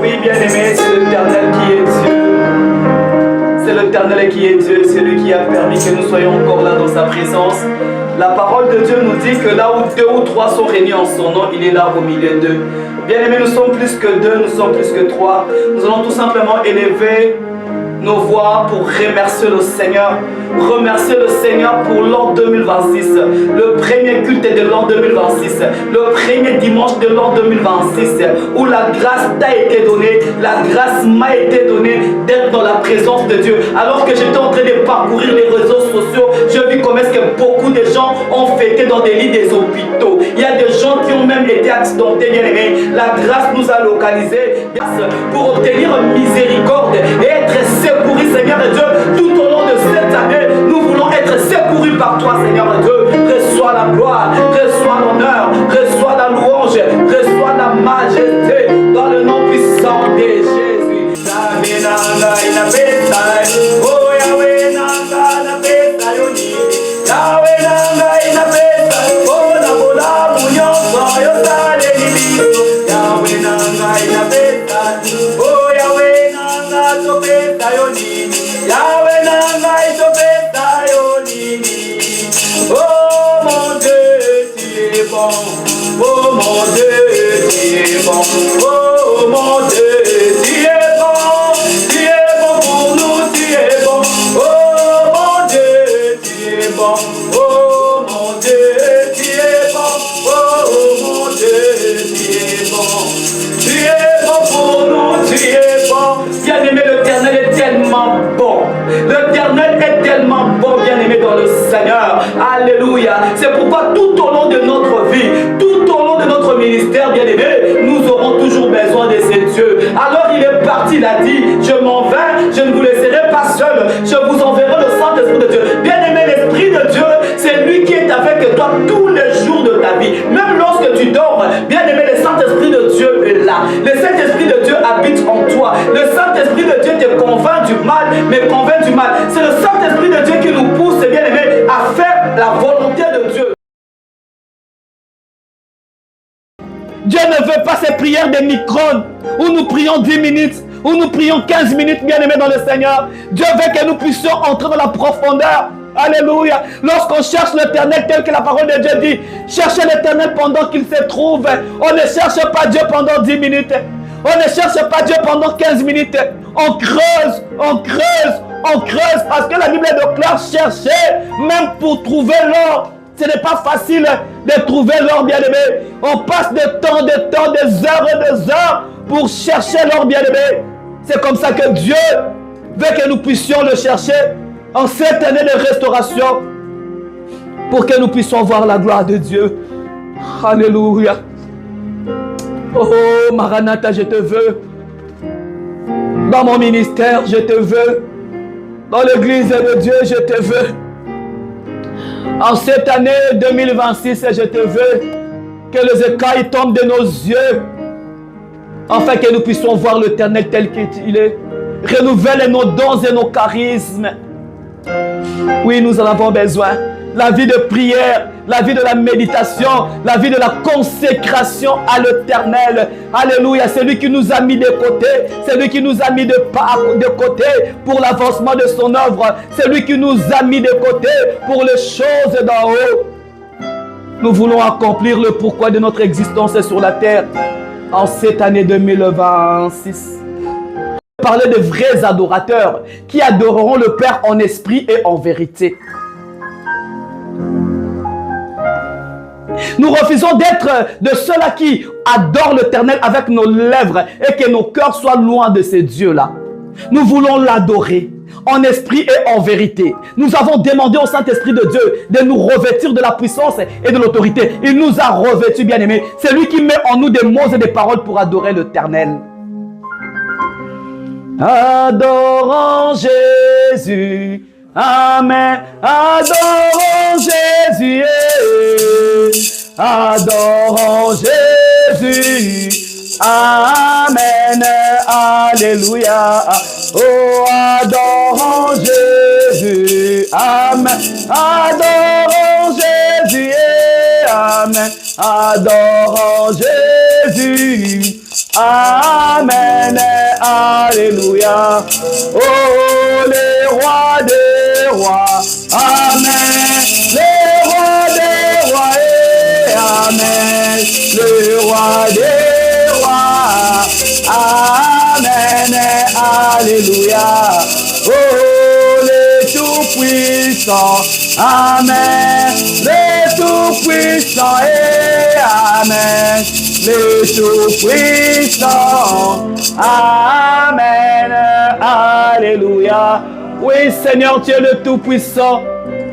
Oui, bien-aimé, c'est l'Éternel qui est Dieu. C'est l'Éternel qui est Dieu, c'est lui qui a permis que nous soyons encore là dans sa présence. La parole de Dieu nous dit que là où 2 ou 3 sont réunis en son nom, il est là au milieu d'eux. Bien-aimés, nous sommes plus que 2, nous sommes plus que 3. Nous allons tout simplement élever nos voix pour remercier le Seigneur. Remercier le Seigneur pour l'an 2026, le premier culte de l'an 2026, le premier dimanche de l'an 2026, où la grâce t'a été donnée, la grâce m'a été donnée d'être dans la présence de Dieu. Alors que j'étais en train de parcourir les réseaux sociaux, j'ai vu comment est-ce que beaucoup de gens ont fêté dans des lits des hôpitaux. Il y a des gens qui ont même été accidentés, bien aimés. La grâce nous a localisés pour obtenir miséricorde et être secourus, Seigneur de Dieu, tout au long de cette année. Nous voulons être secourus par toi, Seigneur Dieu. Reçois la gloire, reçois l'honneur, reçois la louange, reçois la majesté dans le nom puissant de Jésus. Oh Yahweh, nanga na pesa yoni. Yahweh nanga na pesa. Oh na bola munyonso yosale libiso. Yahweh nanga na pesa. Oh Yahweh nanga to pesa yoni. Yahweh nanga to pesa yoni. Oh mon Dieu, tu es bon. Oh mon Dieu, tu es bon. Oh mon Dieu, tu es bon. Tu es bon pour nous, tu es bon. Oh mon Dieu, tu es bon. Oh mon Dieu, tu es bon. Oh mon Dieu, tu es bon. Tu es bon pour nous, tu es bon. Bien-aimé, l'Éternel est tellement bon. L'Éternel est tellement bon, bien-aimé dans le Seigneur. Alléluia. C'est pourquoi tout au long de notre vie, tout au long de notre ministère, bien-aimé, nous aurons toujours besoin de ces dieux. Alors il est parti, il a dit, je m'en vais, je ne vous laisserai pas seul, je vous enverrai le Saint-Esprit de Dieu. Bien-aimé, l'Esprit de Dieu, c'est lui qui est avec toi tous les jours de ta vie. Même lorsque tu dors, bien-aimé, le Saint-Esprit de Dieu est là. Le Saint-Esprit de Dieu habite en toi. Le Saint-Esprit de Dieu te convainc du mal, mais convainc du mal. C'est le Saint-Esprit de Dieu qui nous pousse, bien-aimé, à faire la volonté de Dieu. Dieu ne veut pas ces prières de micrones où nous prions 10 minutes, où nous prions 15 minutes, bien-aimés dans le Seigneur. Dieu veut que nous puissions entrer dans la profondeur. Alléluia. Lorsqu'on cherche l'Éternel tel que la parole de Dieu dit, cherchez l'Éternel pendant qu'il se trouve. On ne cherche pas Dieu pendant 10 minutes. On ne cherche pas Dieu pendant 15 minutes. On creuse, on creuse, on creuse. Parce que la Bible déclare chercher, même pour trouver l'or. Ce n'est pas facile de trouver l'or, bien-aimé. On passe des temps, des heures et des heures pour chercher l'or, bien-aimé. C'est comme ça que Dieu veut que nous puissions le chercher en cette année de restauration pour que nous puissions voir la gloire de Dieu. Alléluia. Oh, Maranatha, je te veux. Dans mon ministère, je te veux. Dans l'église de Dieu, je te veux. En cette année 2026, je te veux que les écailles tombent de nos yeux, afin que nous puissions voir l'Éternel tel qu'il est. Renouvelle nos dons et nos charismes. Oui, nous en avons besoin. La vie de prière, la vie de la méditation, la vie de la consécration à l'Éternel. Alléluia, c'est lui qui nous a mis de côté, c'est lui qui nous a mis de côté pour l'avancement de son œuvre, c'est lui qui nous a mis de côté pour les choses d'en haut. Nous voulons accomplir le pourquoi de notre existence sur la terre en cette année 2026. Parler de vrais adorateurs qui adoreront le Père en esprit et en vérité. Nous refusons d'être de ceux-là qui adorent l'Éternel avec nos lèvres et que nos cœurs soient loin de ces dieux-là. Nous voulons l'adorer en esprit et en vérité. Nous avons demandé au Saint-Esprit de Dieu de nous revêtir de la puissance et de l'autorité. Il nous a revêtus, bien-aimés. C'est lui qui met en nous des mots et des paroles pour adorer l'Éternel. Adorons Jésus. Amen. Adorons Jésus. adorons Jésus. Amen, alléluia. Oh, adorons Jésus. Amen, adorons Jésus. Amen, adorons Jésus. Amen, alléluia. Oh, les rois des rois. Amen, les rois des rois. Amen, le roi des rois. Amen, alléluia. Oh, les tout-puissants. Amen, les tout-puissants. Amen, les tout-puissants. Amen, alléluia. Oui, Seigneur, tu es le tout-puissant.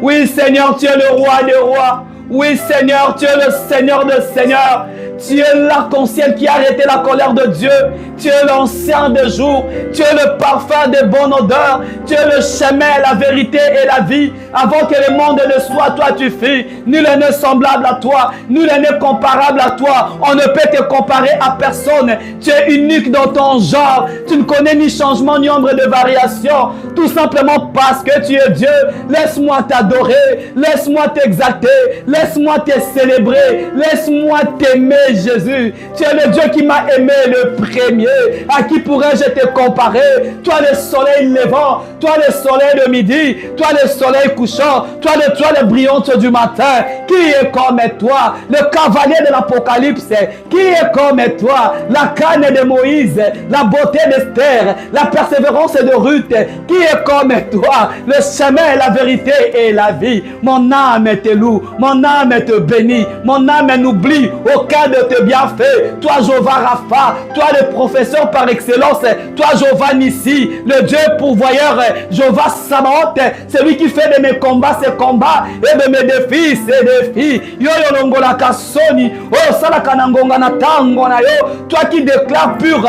Oui, Seigneur, tu es le roi des rois. Oui, Seigneur, tu es le Seigneur de Seigneurs. Tu es l'arc-en-ciel qui a arrêté la colère de Dieu. Tu es l'ancien des jours. Tu es le parfum de bonne odeur. Tu es le chemin, la vérité et la vie. Avant que le monde ne soit, toi tu fis. Nul n'est semblable à toi. Nul n'est comparable à toi. On ne peut te comparer à personne. Tu es unique dans ton genre. Tu ne connais ni changement ni ombre de variation. Tout simplement parce que tu es Dieu. Laisse-moi t'adorer. Laisse-moi t'exalter. Laisse-moi te célébrer. Laisse-moi t'aimer, Jésus. Tu es le Dieu qui m'a aimé le premier. À qui pourrais-je te comparer? Toi le soleil levant, toi le soleil de midi, toi le soleil couchant, toi le brillante du matin. Qui est comme toi? Le cavalier de l'Apocalypse. Qui est comme toi? La canne de Moïse, la beauté d'Esther, la persévérance de Ruth. Qui est comme toi? Le chemin, la vérité et la vie. Mon âme te loue, mon âme te bénit, mon âme n'oublie aucun de tes bienfaits. Toi Jéhovah Rapha, toi le professeur par excellence, toi Jéhovah Nissi, le Dieu pourvoyeur, Jéhovah Sabaoth, celui qui fait de mes combats ses combats et de mes défis ses défis. Yo yo longola kasoni, oh salaka nangonga na tango na yo, toi qui déclares pur,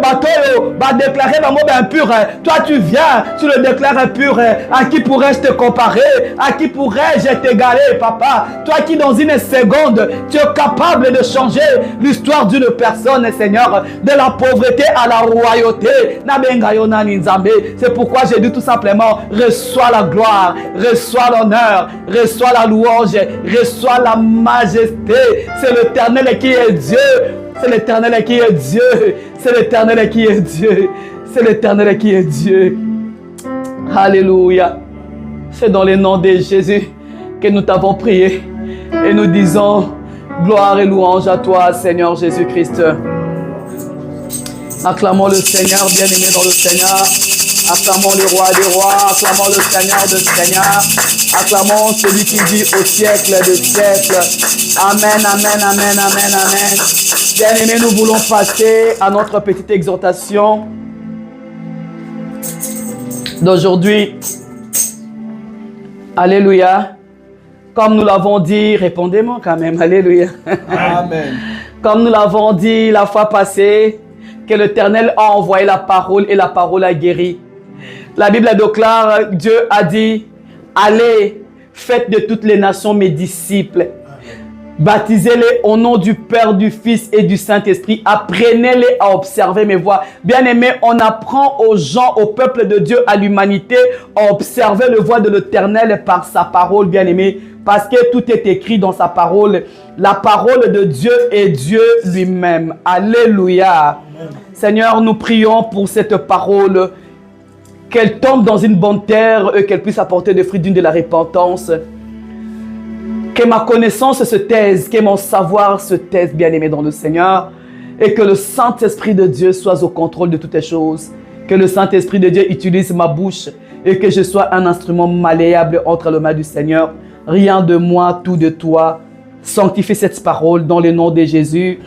bateau va déclarer la mot impur, toi tu viens, tu le déclares pur. À qui pourrais-je te comparer? À qui pourrais-je t'égaler, papa? Toi qui dans une seconde, tu es capable de changer l'histoire d'une personne, Seigneur, de la pauvreté à la royauté. C'est pourquoi j'ai dit tout simplement, reçois la gloire, reçois l'honneur, reçois la louange, reçois la majesté. C'est l'Éternel qui est Dieu. C'est l'Éternel qui est Dieu. C'est l'Éternel qui est Dieu. C'est l'Éternel qui est Dieu. Alléluia. C'est dans le nom de Jésus que nous t'avons prié. Et nous disons gloire et louange à toi, Seigneur Jésus-Christ. Acclamons le Seigneur, bien-aimé dans le Seigneur. Acclamons le roi des rois. Acclamons le Seigneur des seigneurs. Acclamons celui qui vit au siècle des siècles. Amen, amen, amen, amen, amen. Bien-aimés, nous voulons passer à notre petite exhortation d'aujourd'hui. Alléluia. Comme nous l'avons dit, répondez-moi quand même. Alléluia. Amen. Comme nous l'avons dit la fois passée, que l'Éternel a envoyé la parole et la parole a guéri. La Bible déclare, Dieu a dit, allez, faites de toutes les nations mes disciples. Baptisez-les au nom du Père, du Fils et du Saint-Esprit. Apprenez-les à observer mes voies. Bien-aimés, on apprend aux gens, au peuple de Dieu, à l'humanité, à observer le voie de l'Éternel par sa parole, bien-aimés. Parce que tout est écrit dans sa parole. La parole de Dieu est Dieu lui-même. Alléluia. Amen. Seigneur, nous prions pour cette parole. Qu'elle tombe dans une bonne terre et qu'elle puisse apporter des fruits dignes de la repentance. Que ma connaissance se taise, que mon savoir se taise, bien-aimé dans le Seigneur. Et que le Saint-Esprit de Dieu soit au contrôle de toutes les choses. Que le Saint-Esprit de Dieu utilise ma bouche et que je sois un instrument malléable entre les mains du Seigneur. Rien de moi, tout de toi. Sanctifie cette parole dans le nom de Jésus.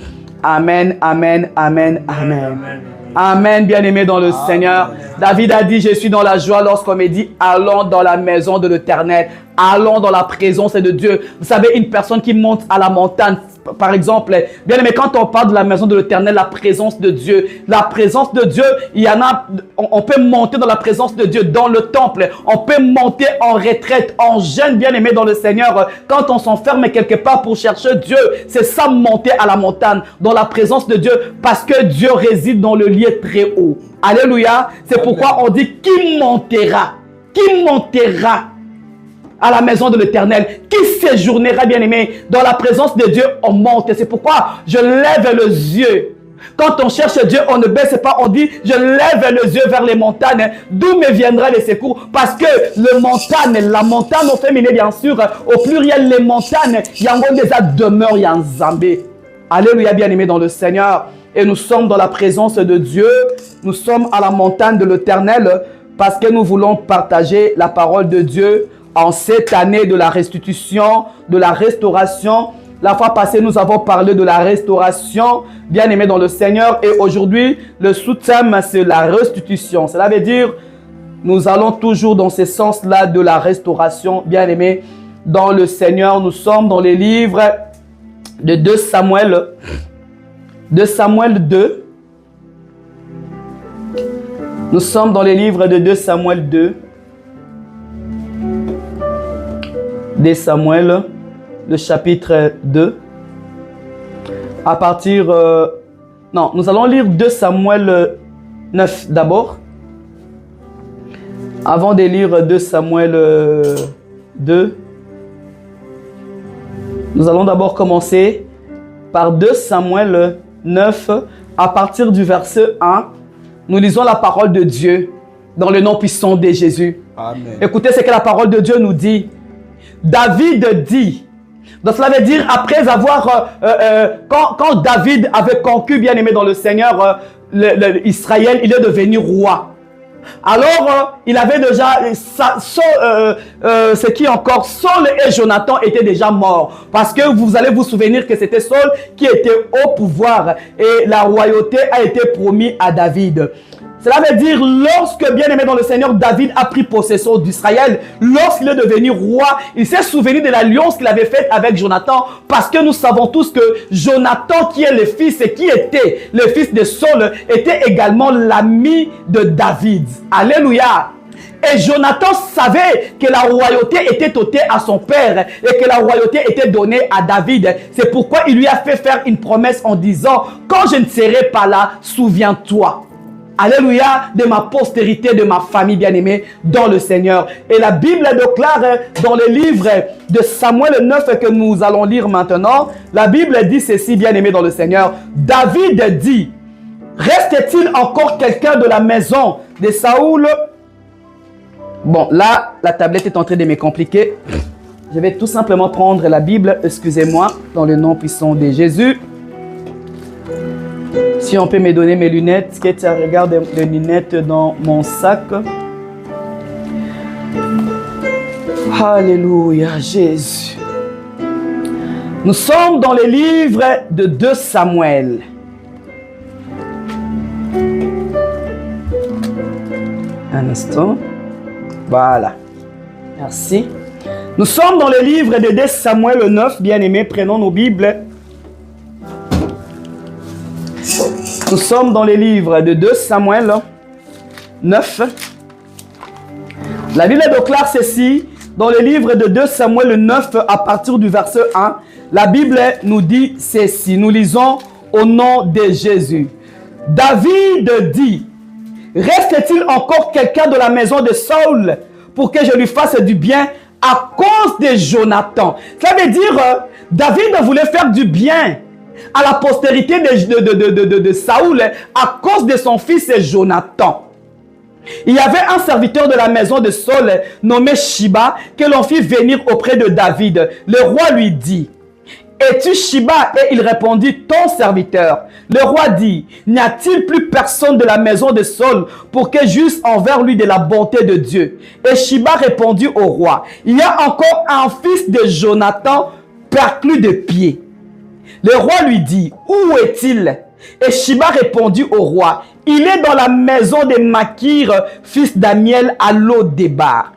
Amen, amen, amen, amen. Amen. Amen, bien-aimé dans le Seigneur. David a dit, je suis dans la joie lorsqu'on me dit, allons dans la maison de l'Éternel. allons dans la présence de Dieu. Vous savez, une personne qui monte à la montagne, par exemple, bien aimé, quand on parle de la maison de l'Éternel, la présence de Dieu, il y en a, on peut monter dans la présence de Dieu, dans le temple, on peut monter en retraite, en jeûne, bien aimé dans le Seigneur, quand on s'enferme quelque part pour chercher Dieu, c'est ça, monter à la montagne, dans la présence de Dieu, parce que Dieu réside dans le lieu très haut. Alléluia, c'est pourquoi on dit, qui montera à la maison de l'Éternel, qui séjournera, bien aimé, dans la présence de Dieu, on monte. C'est pourquoi je lève les yeux. Quand on cherche Dieu, on ne baisse pas, on dit, je lève les yeux vers les montagnes, d'où me viendra le secours, parce que la montagne au féminin, bien sûr, au pluriel, les montagnes, il y a déjà demeure, il y a un Zambé. Alléluia, bien aimé dans le Seigneur. Et nous sommes dans la présence de Dieu, nous sommes à la montagne de l'Éternel, parce que nous voulons partager la parole de Dieu en cette année de la restitution, de la restauration. La fois passée, nous avons parlé de la restauration, bien aimé dans le Seigneur. Et aujourd'hui, le sous-thème, c'est la restitution. Cela veut dire, nous allons toujours dans ce sens-là de la restauration, bien aimé dans le Seigneur. Nous sommes dans les livres de 2 Samuel 2. Nous sommes dans les livres de 2 Samuel 2. 2 Samuel, le chapitre 2. À partir... non, nous allons lire 2 Samuel 9 d'abord. Avant de lire 2 Samuel 2, nous allons d'abord commencer par 2 Samuel 9, à partir du verset 1. Nous lisons la parole de Dieu dans le nom puissant de Jésus. Amen. Écoutez ce que la parole de Dieu nous dit. David dit, donc cela veut dire après avoir, quand David avait conquis, bien aimé dans le Seigneur, Israël, il est devenu roi. Alors, il avait déjà, ce qui encore, Saul et Jonathan étaient déjà morts. Parce que vous allez vous souvenir que c'était Saul qui était au pouvoir et la royauté a été promise à David. Cela veut dire, lorsque, bien aimé dans le Seigneur, David a pris possession d'Israël, lorsqu'il est devenu roi, il s'est souvenu de l'alliance qu'il avait faite avec Jonathan, parce que nous savons tous que Jonathan, qui est le fils et qui était le fils de Saul, était également l'ami de David. Alléluia! Et Jonathan savait que la royauté était ôtée à son père et que la royauté était donnée à David. C'est pourquoi il lui a fait faire une promesse en disant, quand je ne serai pas là, souviens-toi. Alléluia, de ma postérité, de ma famille bien-aimée dans le Seigneur. Et la Bible déclare dans le livre de Samuel 9 que nous allons lire maintenant, la Bible dit ceci, bien-aimé dans le Seigneur. David dit, reste-t-il encore quelqu'un de la maison de Saoul? Bon, là, la tablette est en train de me compliquer. Je vais tout simplement prendre la Bible, excusez-moi, dans le nom puissant de Jésus. Si on peut me donner mes lunettes, que tu regardes les lunettes dans mon sac. Alléluia, Jésus. Nous sommes dans les livres de 2 Samuel. Un instant. Voilà. Merci. Nous sommes dans le livre de 2 Samuel 9, bien-aimés, prenons nos Bibles. Nous sommes dans les livres de 2 Samuel 9. La Bible déclare ceci, dans le livre de 2 Samuel 9, à partir du verset 1. La Bible nous dit ceci, nous lisons au nom de Jésus. David dit, reste-t-il encore quelqu'un de la maison de Saul pour que je lui fasse du bien à cause de Jonathan? Ça veut dire, David voulait faire du bien à la postérité de Saoul à cause de son fils Jonathan. Il y avait un serviteur de la maison de Saul nommé Shiba que l'on fit venir auprès de David. Le roi lui dit, es-tu Shiba? Et il répondit, ton serviteur. Le roi dit, n'y a-t-il plus personne de la maison de Saul pour que j'eusse envers lui de la bonté de Dieu? Et Shiba répondit au roi, il y a encore un fils de Jonathan perclus de pied. Le roi lui dit, où est-il? Et Shiba répondit au roi, il est dans la maison de Makir, fils d'Amiel, à Lo-Débar.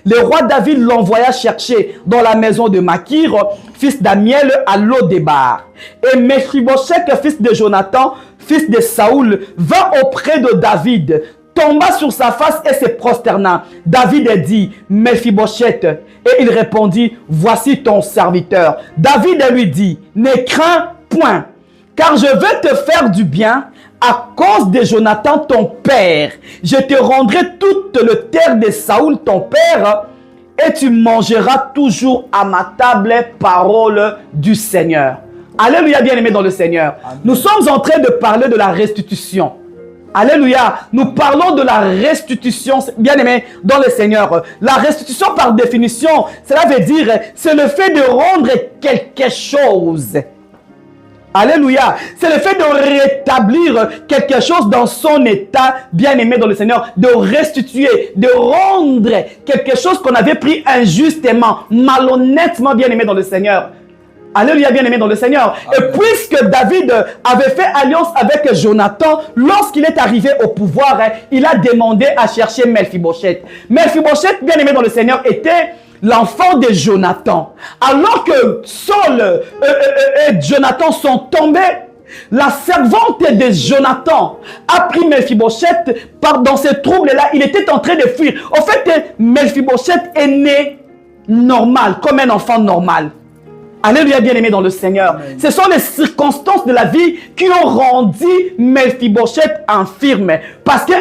Le roi David l'envoya chercher dans la maison de Makir, fils d'Amiel, à Lodébar. Et Mephibosheth, fils de Jonathan, fils de Saoul, vint auprès de David, tomba sur sa face et se prosterna. David dit, Mephibosheth. Et il répondit, voici ton serviteur. David lui dit, ne crains point, car je veux te faire du bien à cause de Jonathan ton père. Je te rendrai toute le terre de Saoul ton père, et tu mangeras toujours à ma table, parole du Seigneur. Alléluia, bien-aimés dans le Seigneur. Amen. Nous sommes en train de parler de la restitution. Alléluia, nous parlons de la restitution, bien-aimés dans le Seigneur. La restitution par définition, cela veut dire, c'est le fait de rendre quelque chose. Alléluia. C'est le fait de rétablir quelque chose dans son état, bien-aimé dans le Seigneur, de restituer, de rendre quelque chose qu'on avait pris injustement, malhonnêtement, bien-aimé dans le Seigneur. Alléluia, bien-aimé dans le Seigneur. Amen. Et puisque David avait fait alliance avec Jonathan, lorsqu'il est arrivé au pouvoir, il a demandé à chercher Mephibosheth. Mephibosheth, bien-aimé dans le Seigneur, était l'enfant de Jonathan. Alors que Saul et Jonathan sont tombés, la servante de Jonathan a pris Mephibosheth dans ces troubles-là. Il était en train de fuir. En fait, Mephibosheth est né normal, comme un enfant normal. Alléluia, bien-aimé dans le Seigneur. Amen. Ce sont les circonstances de la vie qui ont rendu Mephibosheth infirme. Parce qu'à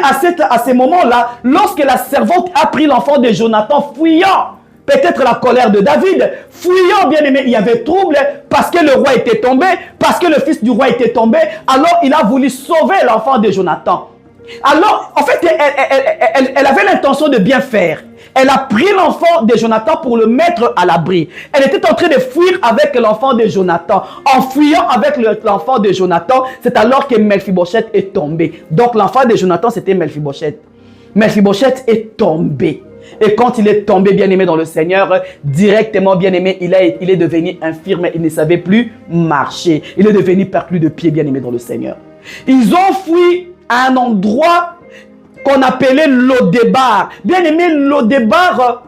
ce moment-là, lorsque la servante a pris l'enfant de Jonathan, fuyant, peut-être la colère de David, fuyant, bien-aimé, il y avait trouble parce que le roi était tombé, parce que le fils du roi était tombé. Alors, il a voulu sauver l'enfant de Jonathan. Alors, en fait, elle avait l'intention de bien faire. Elle a pris l'enfant de Jonathan pour le mettre à l'abri. Elle était en train de fuir avec l'enfant de Jonathan. En fuyant avec l'enfant de Jonathan, c'est alors que Mephibosheth est tombé. Donc, l'enfant de Jonathan, c'était Mephibosheth. Mephibosheth est tombé. Et quand il est tombé, bien-aimé dans le Seigneur, directement, bien-aimé, il est devenu infirme. Il ne savait plus marcher. Il est devenu perclus de pied, bien-aimé dans le Seigneur. Ils ont fui à un endroit qu'on appelait Lodébar. Bien-aimé, Lodébar,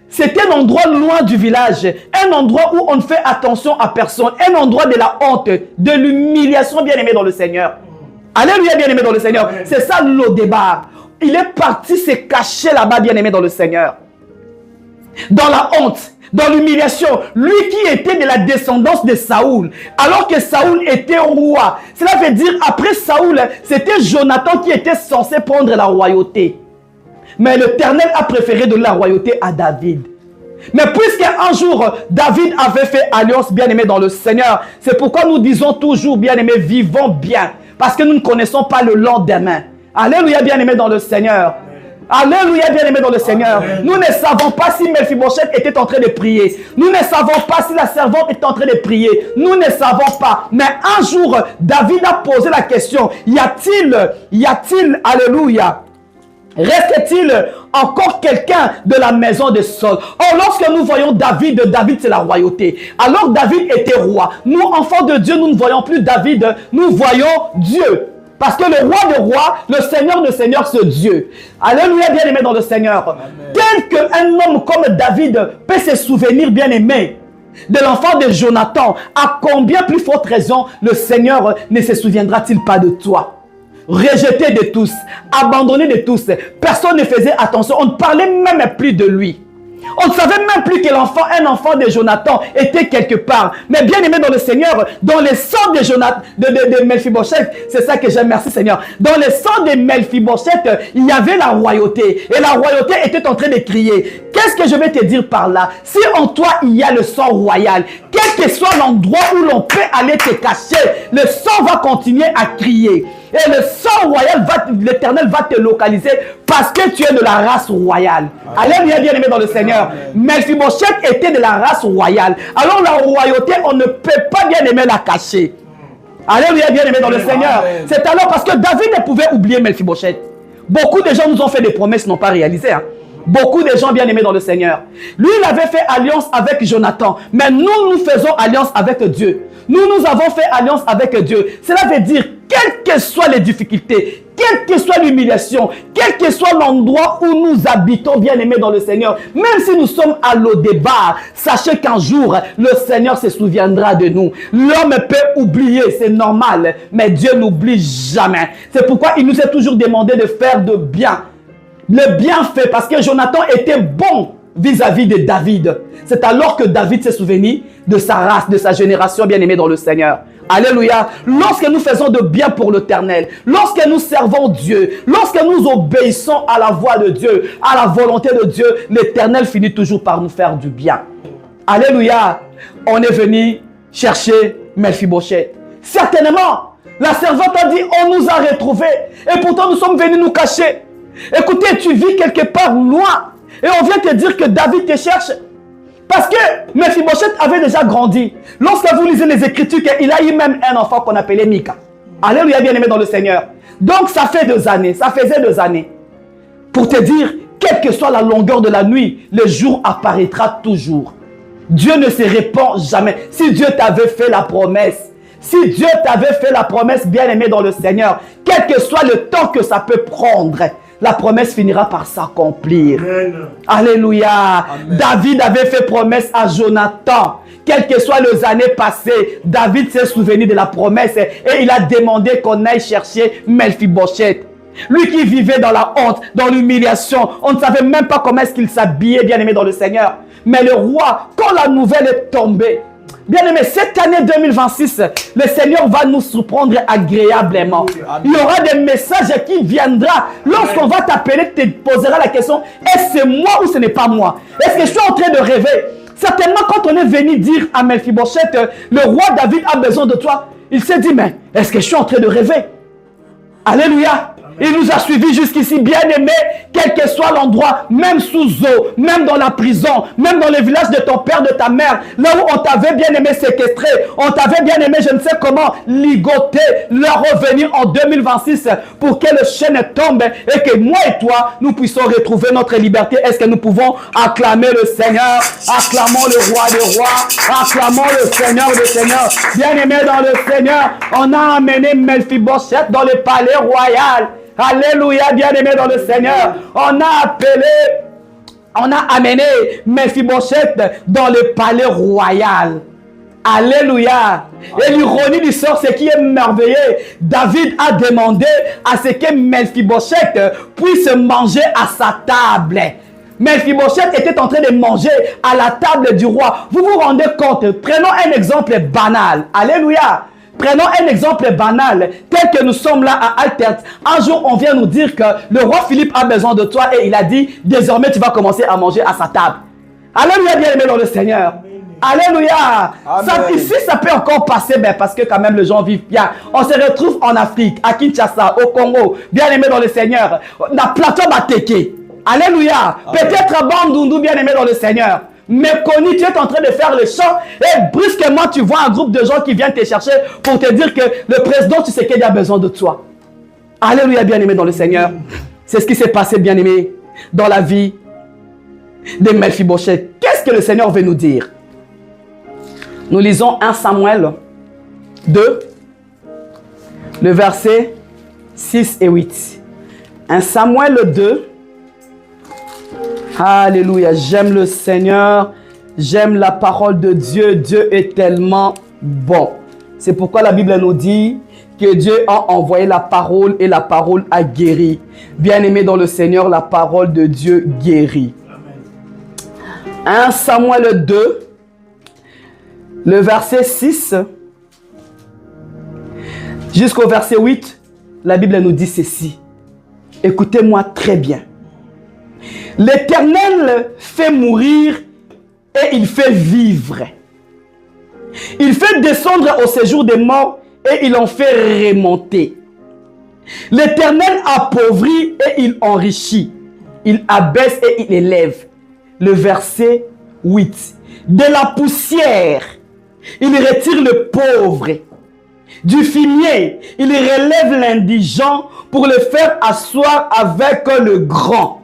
c'était un endroit loin du village. Un endroit où on ne fait attention à personne. Un endroit de la honte, de l'humiliation, bien-aimé dans le Seigneur. Alléluia, bien-aimé dans le Seigneur. C'est ça, Lodébar. Il est parti se cacher là-bas, bien-aimé dans le Seigneur. Dans la honte, dans l'humiliation. Lui qui était de la descendance de Saoul, alors que Saoul était roi. Cela veut dire, après Saoul, c'était Jonathan qui était censé prendre la royauté. Mais l'Éternel a préféré donner la royauté à David. Mais puisqu'un jour, David avait fait alliance, bien-aimé dans le Seigneur, c'est pourquoi nous disons toujours, bien-aimé, vivons bien. Parce que nous ne connaissons pas le lendemain. Alléluia, bien-aimé dans le Seigneur. Alléluia, bien-aimé dans le Seigneur. Amen. Nous ne savons pas si Mephibosheth était en train de prier. Nous ne savons pas si la servante était en train de prier. Nous ne savons pas. Mais un jour, David a posé la question. Y a-t-il, alléluia, reste-t-il encore quelqu'un de la maison de Saul? Or, lorsque nous voyons David c'est la royauté. Alors David était roi. Nous, enfants de Dieu, nous ne voyons plus David, nous voyons Dieu. Parce que le roi des rois, le seigneur de seigneurs, c'est Dieu. Alléluia, bien-aimé dans le Seigneur. Amen. Tel qu'un homme comme David peut se souvenir, bien-aimé, de l'enfant de Jonathan, à combien plus forte raison le Seigneur ne se souviendra-t-il pas de toi? Rejeté de tous, abandonné de tous, personne ne faisait attention, on ne parlait même plus de lui. On ne savait même plus que un enfant de Jonathan était quelque part. Mais bien aimé dans le Seigneur, dans le sang de Jonathan, de Mephibosheth, c'est ça que j'aime, merci Seigneur. Dans le sang de Mephibosheth, il y avait la royauté. Et la royauté était en train de crier. Qu'est-ce que je vais te dire par là? Si en toi il y a le sang royal, quel que soit l'endroit où l'on peut aller te cacher, le sang va continuer à crier. Et le sang royal, l'Éternel va te localiser parce que tu es de la race royale. Alléluia, bien aimé dans le Seigneur. Mephibosheth était de la race royale. Alors la royauté, on ne peut pas bien aimer la cacher. Alléluia, bien aimé dans le Seigneur. C'est alors parce que David ne pouvait oublier Mephibosheth. Beaucoup de gens nous ont fait des promesses, n'ont pas réalisé. Beaucoup de gens bien aimés dans le Seigneur. Lui, il avait fait alliance avec Jonathan. Mais nous faisons alliance avec Dieu. Nous avons fait alliance avec Dieu. Cela veut dire, quelles que soient les difficultés, quelle que soit l'humiliation, quel que soit l'endroit où nous habitons, bien-aimés dans le Seigneur, même si nous sommes à l'au-départ, sachez qu'un jour, le Seigneur se souviendra de nous. L'homme peut oublier, c'est normal, mais Dieu n'oublie jamais. C'est pourquoi il nous a toujours demandé de faire de bien. Le bienfait, parce que Jonathan était bon vis-à-vis de David. C'est alors que David s'est souvenu de sa race, de sa génération bien-aimée dans le Seigneur. Alléluia. Lorsque nous faisons de bien pour l'Éternel, lorsque nous servons Dieu, lorsque nous obéissons à la voix de Dieu, à la volonté de Dieu, l'Éternel finit toujours par nous faire du bien. Alléluia. On est venu chercher Mephibosheth. Certainement, la servante a dit, on nous a retrouvés et pourtant nous sommes venus nous cacher. Écoutez, tu vis quelque part loin et on vient te dire que David te cherche. Parce que Mephibosheth avait déjà grandi. Lorsque vous lisez les Écritures, il a eu même un enfant qu'on appelait Mika. Alléluia, bien-aimé dans le Seigneur. Donc ça fait 2 années, ça faisait 2 années. Pour te dire, quelle que soit la longueur de la nuit, le jour apparaîtra toujours. Dieu ne se répand jamais. Si Dieu t'avait fait la promesse, si Dieu t'avait fait la promesse, bien-aimé dans le Seigneur, quel que soit le temps que ça peut prendre, la promesse finira par s'accomplir. Alléluia. Amen. David avait fait promesse à Jonathan. Quelles que soient les années passées, David s'est souvenu de la promesse et il a demandé qu'on aille chercher Mephibosheth. Lui qui vivait dans la honte, dans l'humiliation, on ne savait même pas comment est-ce qu'il s'habillait, bien-aimé dans le Seigneur. Mais le roi, quand la nouvelle est tombée, bien-aimé, cette année 2026, le Seigneur va nous surprendre agréablement. Il y aura des messages qui viendront. Lorsqu'on va t'appeler, tu te poseras la question, est-ce que c'est moi ou ce n'est pas moi? Est-ce que je suis en train de rêver? Certainement, quand on est venu dire à Mephibosheth, le roi David a besoin de toi, il s'est dit, mais est-ce que je suis en train de rêver? Alléluia. Il nous a suivis jusqu'ici, bien-aimés, quel que soit l'endroit, même sous eau, même dans la prison, même dans le village de ton père, de ta mère, là où on t'avait bien-aimé séquestré, on t'avait bien-aimé, je ne sais comment, ligoté, leur revenir en 2026 pour que le chaîne tombe et que moi et toi, nous puissions retrouver notre liberté. Est-ce que nous pouvons acclamer le Seigneur? Acclamons le roi des rois, acclamons le Seigneur des seigneurs. Bien-aimés dans le Seigneur, on a amené Mephibosheth dans le palais royal. Alléluia, bien-aimé dans le Seigneur. On a amené Mephibosheth dans le palais royal. Alléluia. Et l'ironie du sort, ce qui est merveilleux, David a demandé à ce que Mephibosheth puisse manger à sa table. Mephibosheth était en train de manger à la table du roi. Vous vous rendez compte? Prenons un exemple banal. Alléluia. Prenons un exemple banal, tel que nous sommes là à Altert. Un jour, on vient nous dire que le roi Philippe a besoin de toi et il a dit, désormais, tu vas commencer à manger à sa table. Alléluia, bien-aimé dans le Seigneur. Alléluia. Ça, ici, ça peut encore passer, ben, parce que quand même, les gens vivent bien. On se retrouve en Afrique, à Kinshasa, au Congo, bien-aimé dans le Seigneur. Na plateau Mateke. Alléluia. Peut-être à Bandundu, bien-aimé dans le Seigneur. Méconnu, tu es en train de faire le chant et brusquement tu vois un groupe de gens qui viennent te chercher pour te dire que le président, tu sais qu'il a besoin de toi. Alléluia, bien-aimé dans le Seigneur. C'est ce qui s'est passé, bien-aimé, dans la vie de Mephibosheth. Qu'est-ce que le Seigneur veut nous dire? Nous lisons 1 Samuel 2, le verset 6 et 8. 1 Samuel 2. Alléluia, j'aime le Seigneur, j'aime la parole de Dieu. Dieu est tellement bon. C'est pourquoi la Bible nous dit que Dieu a envoyé la parole et la parole a guéri. Bien-aimé dans le Seigneur, la parole de Dieu guérit. Amen. 1 Samuel 2, le verset 6 jusqu'au verset 8, la Bible nous dit ceci. Écoutez-moi très bien. L'Éternel fait mourir et il fait vivre. Il fait descendre au séjour des morts et il en fait remonter. L'Éternel appauvrit et il enrichit. Il abaisse et il élève. Le verset 8. De la poussière, il retire le pauvre. Du fumier, il relève l'indigent pour le faire asseoir avec le grand.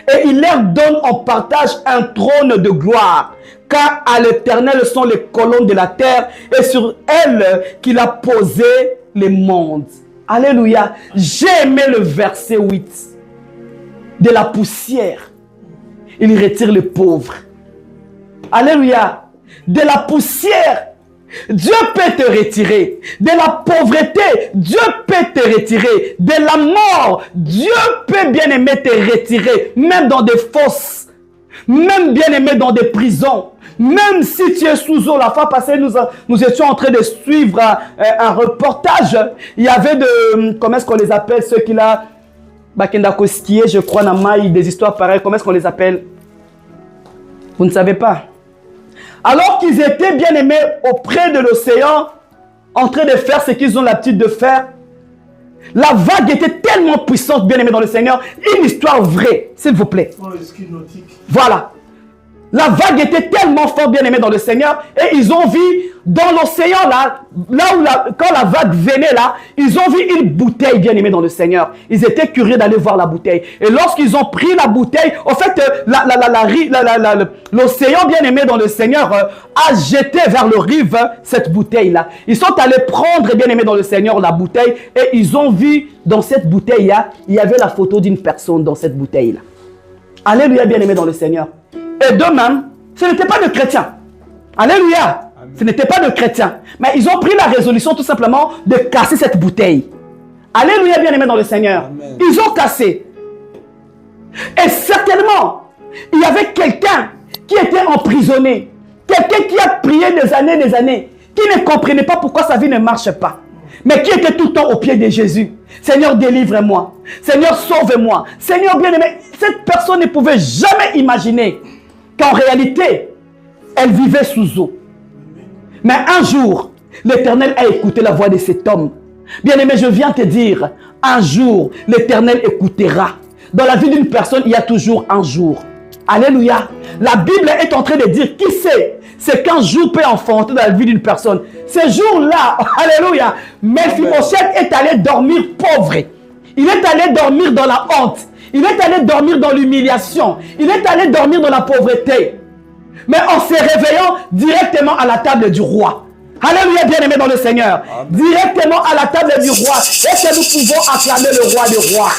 Et il leur donne en partage un trône de gloire, car à l'Éternel sont les colonnes de la terre et sur elles qu'il a posé les mondes. Alléluia. J'ai aimé le verset 8. De la poussière, il retire les pauvres. Alléluia. De la poussière, Dieu peut te retirer. De la pauvreté, Dieu peut te retirer. De la mort, Dieu peut bien aimer te retirer. Même dans des fosses. Même bien aimé dans des prisons. Même si tu es sous eau. La fois passée, nous étions en train de suivre un reportage. Il y avait comment est-ce qu'on les appelle, ceux qui là, Bakenda Kostié, je crois, Namaï, des histoires pareilles. Comment est-ce qu'on les appelle? Vous ne savez pas. Alors qu'ils étaient bien aimés auprès de l'océan, en train de faire ce qu'ils ont l'habitude de faire, la vague était tellement puissante, bien aimé dans le Seigneur. Une histoire vraie, s'il vous plaît. Oh, le ski nautique. Voilà. La vague était tellement forte, bien aimé dans le Seigneur, et ils ont vu dans l'océan là où quand la vague venait là, ils ont vu une bouteille, bien aimé dans le Seigneur. Ils étaient curieux d'aller voir la bouteille. Et lorsqu'ils ont pris la bouteille, en fait, l'océan, bien aimé dans le Seigneur, a jeté vers le rive cette bouteille là. Ils sont allés prendre, bien aimé dans le Seigneur, la bouteille, et ils ont vu dans cette bouteille là, il y avait la photo d'une personne dans cette bouteille là. Alléluia, bien aimé dans le Seigneur. Et d'eux-mêmes, ce n'étaient pas de chrétiens. Alléluia. Amen. Ce n'étaient pas de chrétiens. Mais ils ont pris la résolution tout simplement de casser cette bouteille. Alléluia, bien-aimé dans le Seigneur. Amen. Ils ont cassé. Et certainement, il y avait quelqu'un qui était emprisonné. Quelqu'un qui a prié des années, qui ne comprenait pas pourquoi sa vie ne marche pas. Mais qui était tout le temps au pied de Jésus. Seigneur, délivre-moi. Seigneur, sauve-moi. Seigneur, bien-aimé, cette personne ne pouvait jamais imaginer qu'en réalité, elle vivait sous eau. Mais un jour, l'Éternel a écouté la voix de cet homme. Bien-aimé, je viens te dire, un jour, l'Éternel écoutera. Dans la vie d'une personne, il y a toujours un jour. Alléluia. La Bible est en train de dire, qui sait, c'est qu'un jour peut enfanter dans la vie d'une personne. Ce jour-là, alléluia, Mephibosheth est allé dormir pauvre. Il est allé dormir dans la honte. Il est allé dormir dans l'humiliation. Il est allé dormir dans la pauvreté. Mais en se réveillant directement à la table du roi. Alléluia, bien-aimé dans le Seigneur. Amen. Directement à la table du roi. Est-ce que nous pouvons acclamer le roi des rois?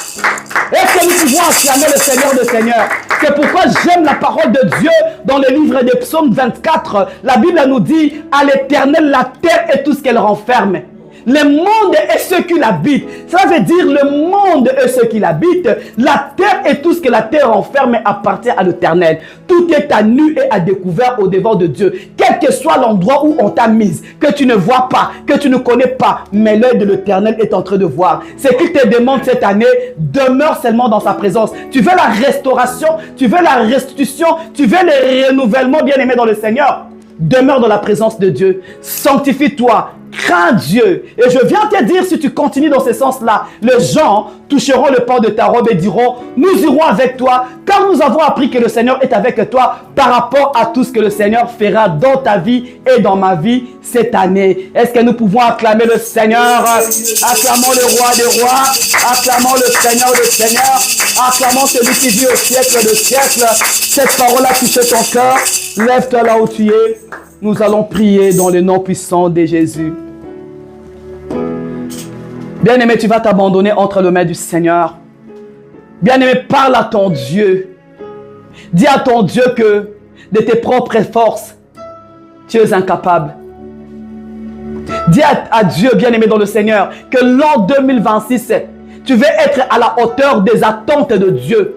Est-ce que nous pouvons acclamer le Seigneur des seigneurs? C'est pourquoi j'aime la parole de Dieu dans le livre des psaumes 24. La Bible nous dit, à l'Éternel la terre et tout ce qu'elle renferme. Le monde et ceux qui l'habitent. Cela veut dire le monde et ceux qui l'habitent. La terre et tout ce que la terre renferme appartient à l'Éternel. Tout est à nu et à découvert au devant de Dieu. Quel que soit l'endroit où on t'a mise, que tu ne vois pas, que tu ne connais pas, mais l'œil de l'Éternel est en train de voir. C'est qu'il te demande cette année, demeure seulement dans sa présence. Tu veux la restauration, tu veux la restitution, tu veux le renouvellement, bien-aimé dans le Seigneur. Demeure dans la présence de Dieu. Sanctifie-toi. Crains Dieu. Et je viens te dire, si tu continues dans ce sens-là, les gens toucheront le pan de ta robe et diront, nous irons avec toi, car nous avons appris que le Seigneur est avec toi par rapport à tout ce que le Seigneur fera dans ta vie et dans ma vie cette année. Est-ce que nous pouvons acclamer le Seigneur? Acclamons le roi des rois. Acclamons le Seigneur des seigneurs. Acclamons celui qui vit au siècle de siècle. Cette parole a touché ton cœur. Lève-toi là où tu es. Nous allons prier dans le nom puissant de Jésus. Bien-aimé, tu vas t'abandonner entre les mains du Seigneur. Bien-aimé, parle à ton Dieu. Dis à ton Dieu que de tes propres forces, tu es incapable. Dis à Dieu, bien-aimé dans le Seigneur, que l'an 2026, tu veux être à la hauteur des attentes de Dieu.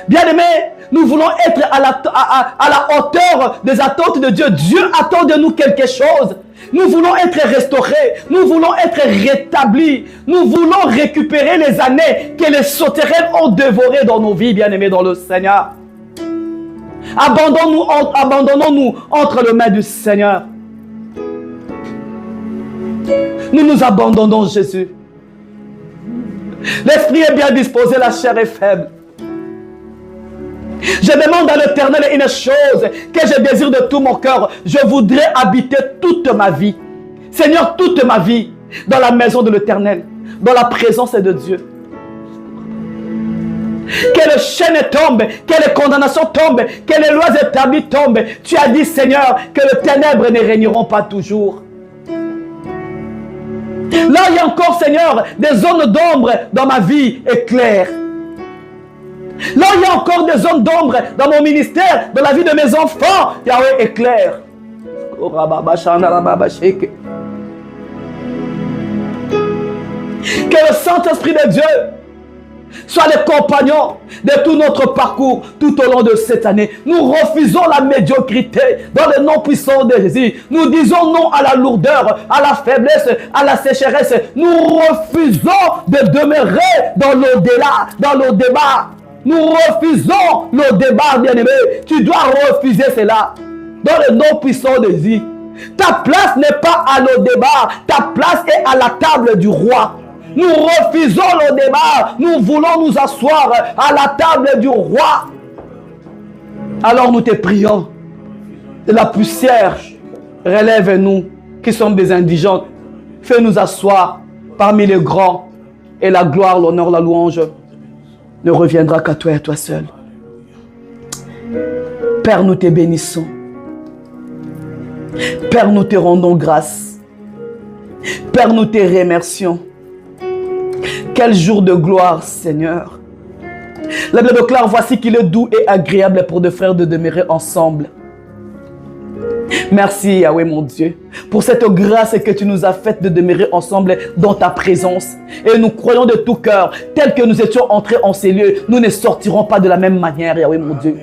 Bien-aimé, nous voulons être à la hauteur des attentes de Dieu. Dieu attend de nous quelque chose. Nous voulons être restaurés. Nous voulons être rétablis. Nous voulons récupérer les années que les sauterelles ont dévorées dans nos vies, bien-aimés dans le Seigneur. Abandonnons-nous entre les mains du Seigneur. Nous nous abandonnons, Jésus. L'esprit est bien disposé, la chair est faible. Je demande à l'Éternel une chose que je désire de tout mon cœur. Je voudrais habiter toute ma vie. Seigneur, toute ma vie dans la maison de l'Éternel, dans la présence de Dieu. Que les chaînes tombent, que les condamnations tombent, que les lois établies tombent. Tu as dit, Seigneur, que les ténèbres ne régneront pas toujours. Là, il y a encore, Seigneur, des zones d'ombre dans ma vie, éclaire. Là, il y a encore des zones d'ombre dans mon ministère, dans la vie de mes enfants. Yahweh, éclaire. Que le Saint-Esprit de Dieu soit le compagnon de tout notre parcours tout au long de cette année. Nous refusons la médiocrité dans le nom puissant de Jésus. Nous disons non à la lourdeur, à la faiblesse, à la sécheresse. Nous refusons de demeurer dans l'au-delà, dans le débat. Nous refusons le débat, bien-aimé. Tu dois refuser cela dans le nom puissant de Jésus. Ta place n'est pas à nos débats, ta place est à la table du roi. Nous refusons le débat, nous voulons nous asseoir à la table du roi. Alors nous te prions, de la poussière, relève-nous qui sommes des indigents. Fais-nous asseoir parmi les grands et la gloire, l'honneur, la louange ne reviendra qu'à toi et à toi seul. Père, nous te bénissons. Père, nous te rendons grâce. Père, nous te remercions. Quel jour de gloire, Seigneur. La Bible déclare, voici qu'il est doux et agréable pour deux frères de demeurer ensemble. Merci, Yahweh, mon Dieu, pour cette grâce que tu nous as faite de demeurer ensemble dans ta présence. Et nous croyons de tout cœur, tel que nous étions entrés en ces lieux, nous ne sortirons pas de la même manière, Yahweh, mon Dieu.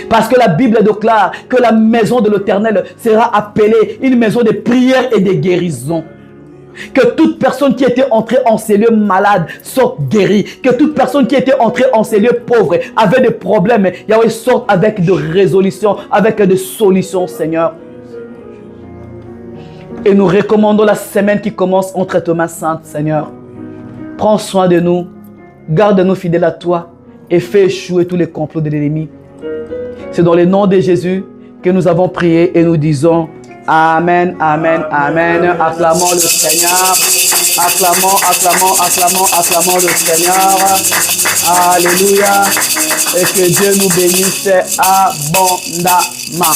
Parce que la Bible déclare que la maison de l'Éternel sera appelée une maison de prière et de guérison. Que toute personne qui était entrée en ces lieux malades sorte guérie. Que toute personne qui était entrée en ces lieux pauvres, avait des problèmes, Yahweh sorte avec de résolutions, avec des solutions, Seigneur. Et nous recommandons la semaine qui commence entre tes mains saintes, Seigneur. Prends soin de nous, garde-nous fidèles à toi et fais échouer tous les complots de l'ennemi. C'est dans le nom de Jésus que nous avons prié et nous disons Amen, Amen, Amen. Acclamons le Seigneur. Acclamons, acclamons, acclamons, acclamons le Seigneur. Alléluia. Et que Dieu nous bénisse abondamment.